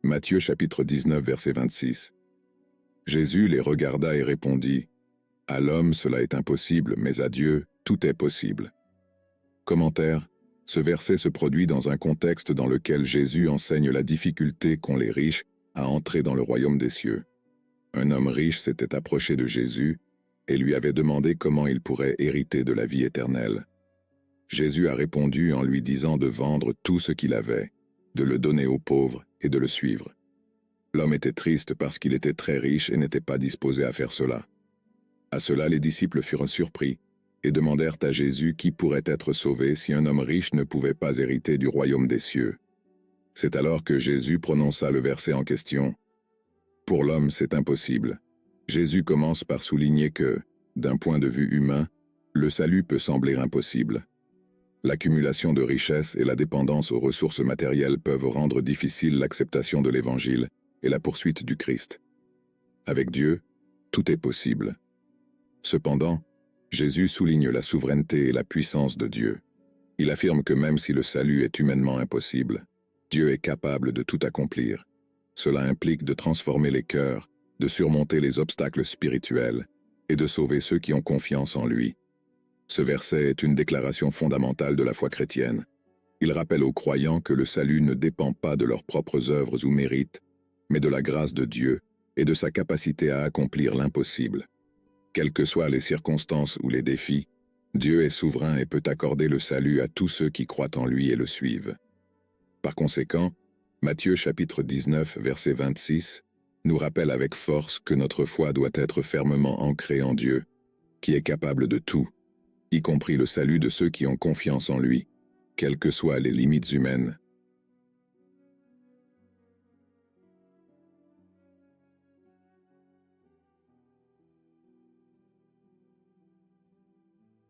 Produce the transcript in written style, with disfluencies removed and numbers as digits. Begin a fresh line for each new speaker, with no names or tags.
Matthieu chapitre 19 verset 26. Jésus les regarda et répondit, « À l'homme cela est impossible, mais à Dieu tout est possible. » Commentaire. Ce verset se produit dans un contexte dans lequel Jésus enseigne la difficulté qu'ont les riches à entrer dans le royaume des cieux. Un homme riche s'était approché de Jésus et lui avait demandé comment il pourrait hériter de la vie éternelle. Jésus a répondu en lui disant de vendre tout ce qu'il avait, de le donner aux pauvres et de le suivre. L'homme était triste parce qu'il était très riche et n'était pas disposé à faire cela. À cela, les disciples furent surpris et demandèrent à Jésus qui pourrait être sauvé si un homme riche ne pouvait pas hériter du royaume des cieux. C'est alors que Jésus prononça le verset en question. Pour l'homme, c'est impossible. Jésus commence par souligner que, d'un point de vue humain, le salut peut sembler impossible. L'accumulation de richesses et la dépendance aux ressources matérielles peuvent rendre difficile l'acceptation de l'Évangile et la poursuite du Christ. Avec Dieu, tout est possible. Cependant, Jésus souligne la souveraineté et la puissance de Dieu. Il affirme que même si le salut est humainement impossible, Dieu est capable de tout accomplir. Cela implique de transformer les cœurs, de surmonter les obstacles spirituels et de sauver ceux qui ont confiance en lui. Ce verset est une déclaration fondamentale de la foi chrétienne. Il rappelle aux croyants que le salut ne dépend pas de leurs propres œuvres ou mérites, mais de la grâce de Dieu et de sa capacité à accomplir l'impossible. Quelles que soient les circonstances ou les défis, Dieu est souverain et peut accorder le salut à tous ceux qui croient en lui et le suivent. Par conséquent, Matthieu chapitre 19 verset 26 nous rappelle avec force que notre foi doit être fermement ancrée en Dieu, qui est capable de tout, y compris le salut de ceux qui ont confiance en lui, quelles que soient les limites humaines